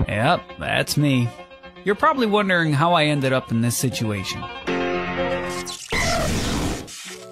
Yep, that's me. You're probably wondering how I ended up in this situation.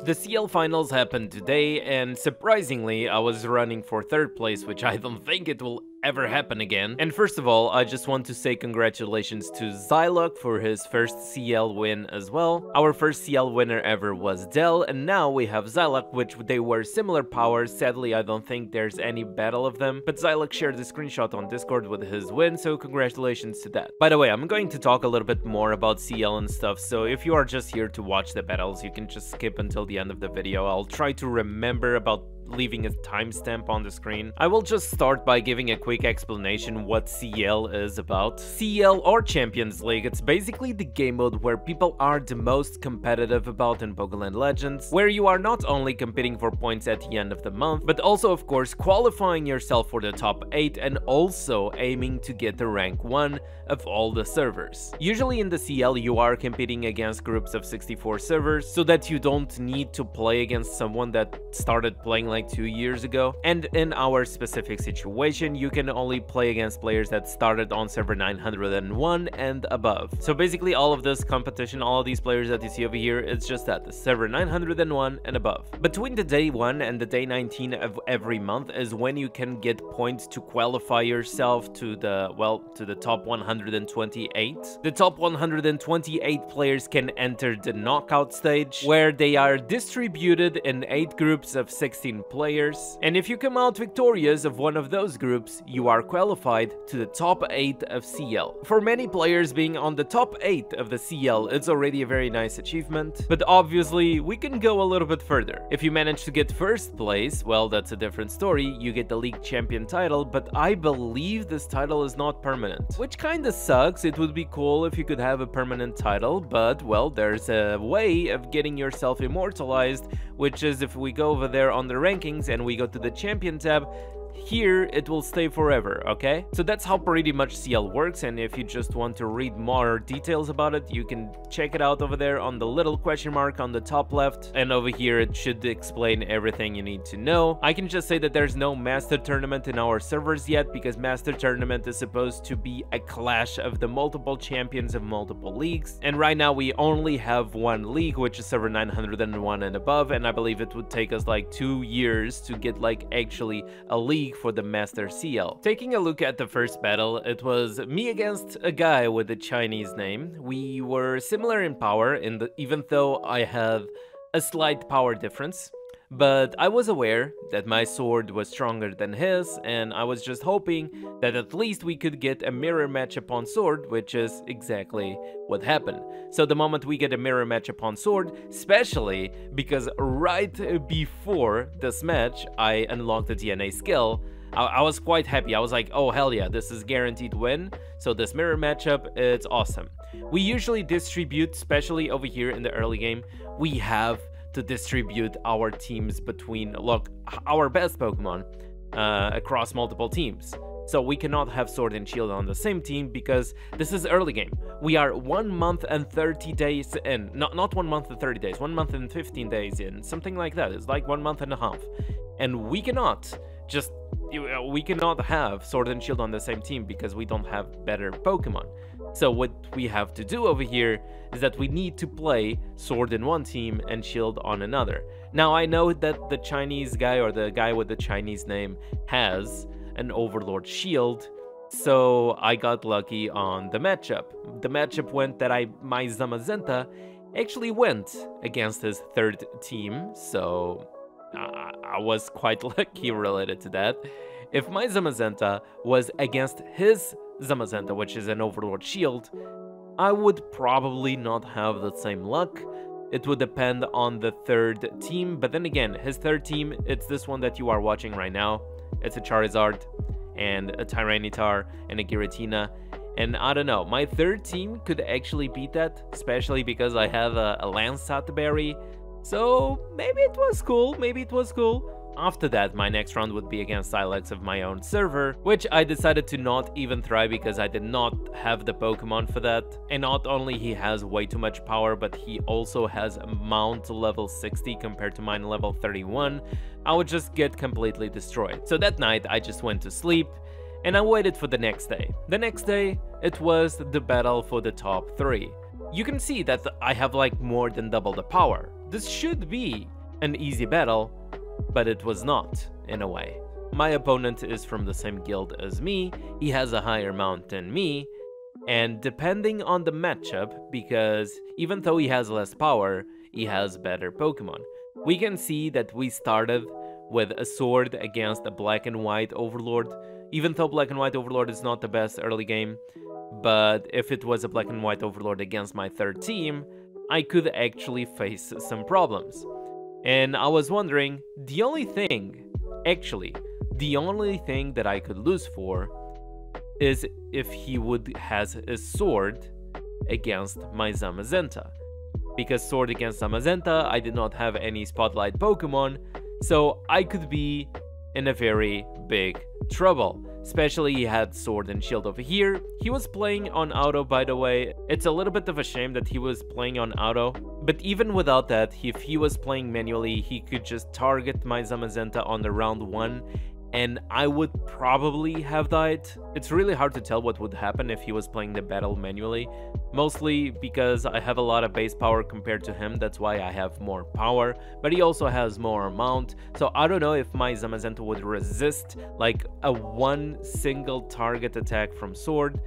The CL finals happened today, and surprisingly, I was running for 3rd place, which I don't think it will ever happen again. And first of all, I just want to say congratulations to Zylok for his first CL win as well. Our first CL winner ever was Dell, and now we have Zylok, which they were similar powers. Sadly, I don't think there's any battle of them, but Zylok shared the screenshot on Discord with his win, so congratulations to that. By the way, I'm going to talk a little bit more about CL and stuff, so if you are just here to watch the battles, you can just skip until the end of the video. I'll try to remember about leaving a timestamp on the screen. I will just start by giving a quick explanation what CL is about. CL, or Champions League, it's basically the game mode where people are the most competitive about in Pokeland Legends, where you are not only competing for points at the end of the month, but also of course qualifying yourself for the top 8 and also aiming to get the rank 1 of all the servers. Usually in the CL you are competing against groups of 64 servers, so that you don't need to play against someone that started playing like 2 years ago. And in our specific situation, you can only play against players that started on server 901 and above. So basically all of this competition, all of these players that you see over here, it's just that, the server 901 and above. Between the day 1 and the day 19 of every month is when you can get points to qualify yourself to the, well, to the top 128. The top 128 players can enter the knockout stage, where they are distributed in 8 groups of 16 players, and if you come out victorious of one of those groups, you are qualified to the top 8 of CL. For many players, being on the top 8 of the CL is already a very nice achievement, but obviously we can go a little bit further. If you manage to get 1st place, well, that's a different story. You get the league champion title, but I believe this title is not permanent, which kinda sucks. It would be cool if you could have a permanent title, but well, there's a way of getting yourself immortalized, which is if we go over there on the rankings and we go to the champion tab, here it will stay forever, okay? So that's how pretty much CL works, and if you just want to read more details about it, you can check it out over there on the little question mark on the top left, and over here it should explain everything you need to know. I can just say that there's no master tournament in our servers yet, because master tournament is supposed to be a clash of the multiple champions of multiple leagues, and right now we only have one league, which is server 901 and above, and I believe it would take us like 2 years to get like actually a league for the Master CL. Taking a look at the first battle, it was me against a guy with a Chinese name. We were similar in power, even though I have a slight power difference. But I was aware that my sword was stronger than his, and I was just hoping that at least we could get a mirror matchup on sword, which is exactly what happened. So the moment we get a mirror matchup on sword, especially because right before this match I unlocked the DNA skill, I was quite happy. I was like, oh hell yeah, this is guaranteed win. So this mirror matchup, it's awesome. We usually distribute, especially over here in the early game, we have to distribute our teams between, look, our best Pokemon across multiple teams. So we cannot have Sword and Shield on the same team because this is early game. We are 1 month and 30 days in. Not 1 month and 30 days, 1 month and 15 days in. Something like that. It's like 1 month and a half. And we cannot have Sword and Shield on the same team because we don't have better Pokemon. So what we have to do over here is that we need to play Sword in one team and Shield on another. Now I know that the Chinese guy, or the guy with the Chinese name, has an Overlord Shield, so I got lucky on the matchup. The matchup went that my Zamazenta actually went against his 3rd team, so I was quite lucky related to that. If my Zamazenta was against his Zamazenta, which is an Overlord Shield, I would probably not have the same luck. It would depend on the 3rd team, but then again, his 3rd team, it's this one that you are watching right now. It's a Charizard and a Tyranitar and a Giratina, and I don't know, my 3rd team could actually beat that, especially because I have a Landsat berry, so maybe it was cool, maybe it was cool. After that, my next round would be against Silex of my own server, which I decided to not even try because I did not have the Pokemon for that. And not only he has way too much power, but he also has a mount level 60 compared to mine level 31. I would just get completely destroyed. So that night I just went to sleep, and I waited for the next day. The next day, it was the battle for the top 3. You can see that I have like more than double the power. This should be an easy battle, but it was not, in a way. My opponent is from the same guild as me, he has a higher mount than me, and depending on the matchup, because even though he has less power, he has better Pokemon. We can see that we started with a sword against a black and white overlord, even though black and white overlord is not the best early game, but if it was a black and white overlord against my third team, I could actually face some problems. And I was wondering, the only thing that I could lose for is if he would has a sword against my Zamazenta. Because sword against Zamazenta, I did not have any spotlight Pokemon, so I could be in a very big trouble. Especially he had sword and shield over here. He was playing on auto, by the way. It's a little bit of a shame that he was playing on auto, but even without that, if he was playing manually, he could just target my Zamazenta on the round 1 and I would probably have died. It's really hard to tell what would happen if he was playing the battle manually, mostly because I have a lot of base power compared to him, that's why I have more power, but he also has more amount, so I don't know if my Zamazenta would resist like a one single target attack from sword,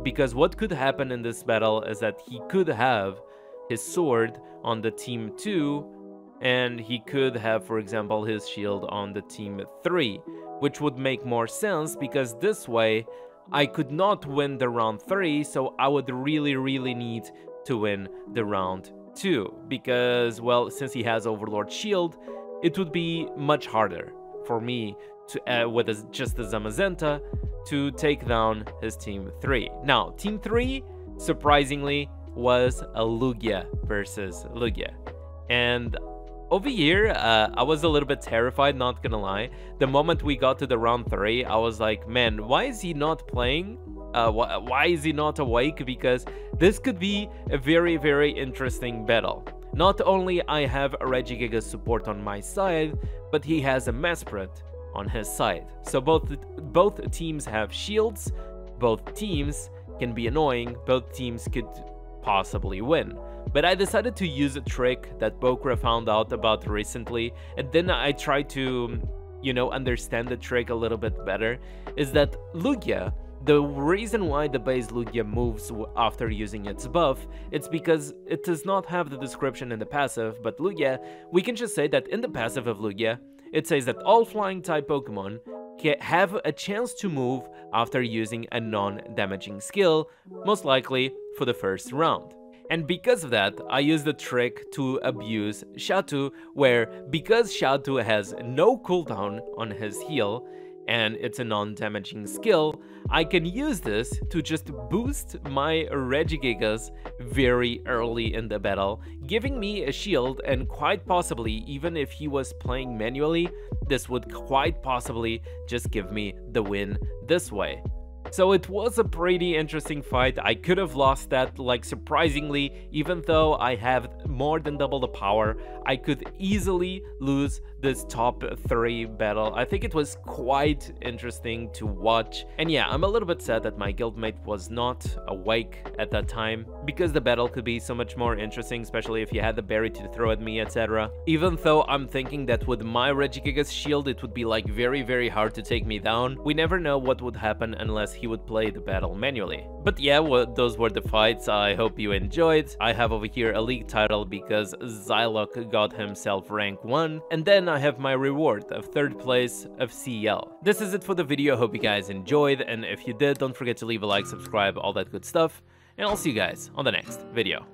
because what could happen in this battle is that he could have his sword on the team 2, and he could have, for example, his shield on the team 3, which would make more sense because this way I could not win the round 3, so I would really need to win the round 2, because, well, since he has Overlord Shield, it would be much harder for me to, with just the Zamazenta, to take down his team 3. Now, team 3, surprisingly, was a Lugia versus Lugia, and over here, I was a little bit terrified, not gonna lie. The moment we got to the round 3, I was like, man, why is he not playing? Why is he not awake? Because this could be a very interesting battle. Not only I have a Regigigas support on my side, but he has a Mesprit on his side. So both teams have shields, both teams can be annoying, both teams could possibly win. But I decided to use a trick that Bokra found out about recently, and then I tried to, you know, understand the trick a little bit better, is that Lugia, the reason why the base Lugia moves after using its buff, it's because it does not have the description in the passive, but Lugia, we can just say that in the passive of Lugia, it says that all flying type Pokemon have a chance to move after using a non-damaging skill, most likely for the first round. And because of that, I used the trick to abuse Shatu, where because Shatu has no cooldown on his heal, and it's a non-damaging skill, I can use this to just boost my Regigigas very early in the battle, giving me a shield, and quite possibly, even if he was playing manually, this would quite possibly just give me the win this way. So it was a pretty interesting fight. I could have lost that, like, surprisingly, even though I have more than double the power, I could easily lose this top 3 battle. I think it was quite interesting to watch. And yeah, I'm a little bit sad that my guildmate was not awake at that time, because the battle could be so much more interesting, especially if he had the berry to throw at me, etc. Even though I'm thinking that with my Regigigas shield, it would be like very hard to take me down. We never know what would happen unless he would play the battle manually. But yeah, well, those were the fights. I hope you enjoyed. I have over here a league title because Zylok got himself rank 1, and then I have my reward of 3rd place of CL. This is it for the video. Hope you guys enjoyed, and if you did, don't forget to leave a like, subscribe, all that good stuff, and I'll see you guys on the next video.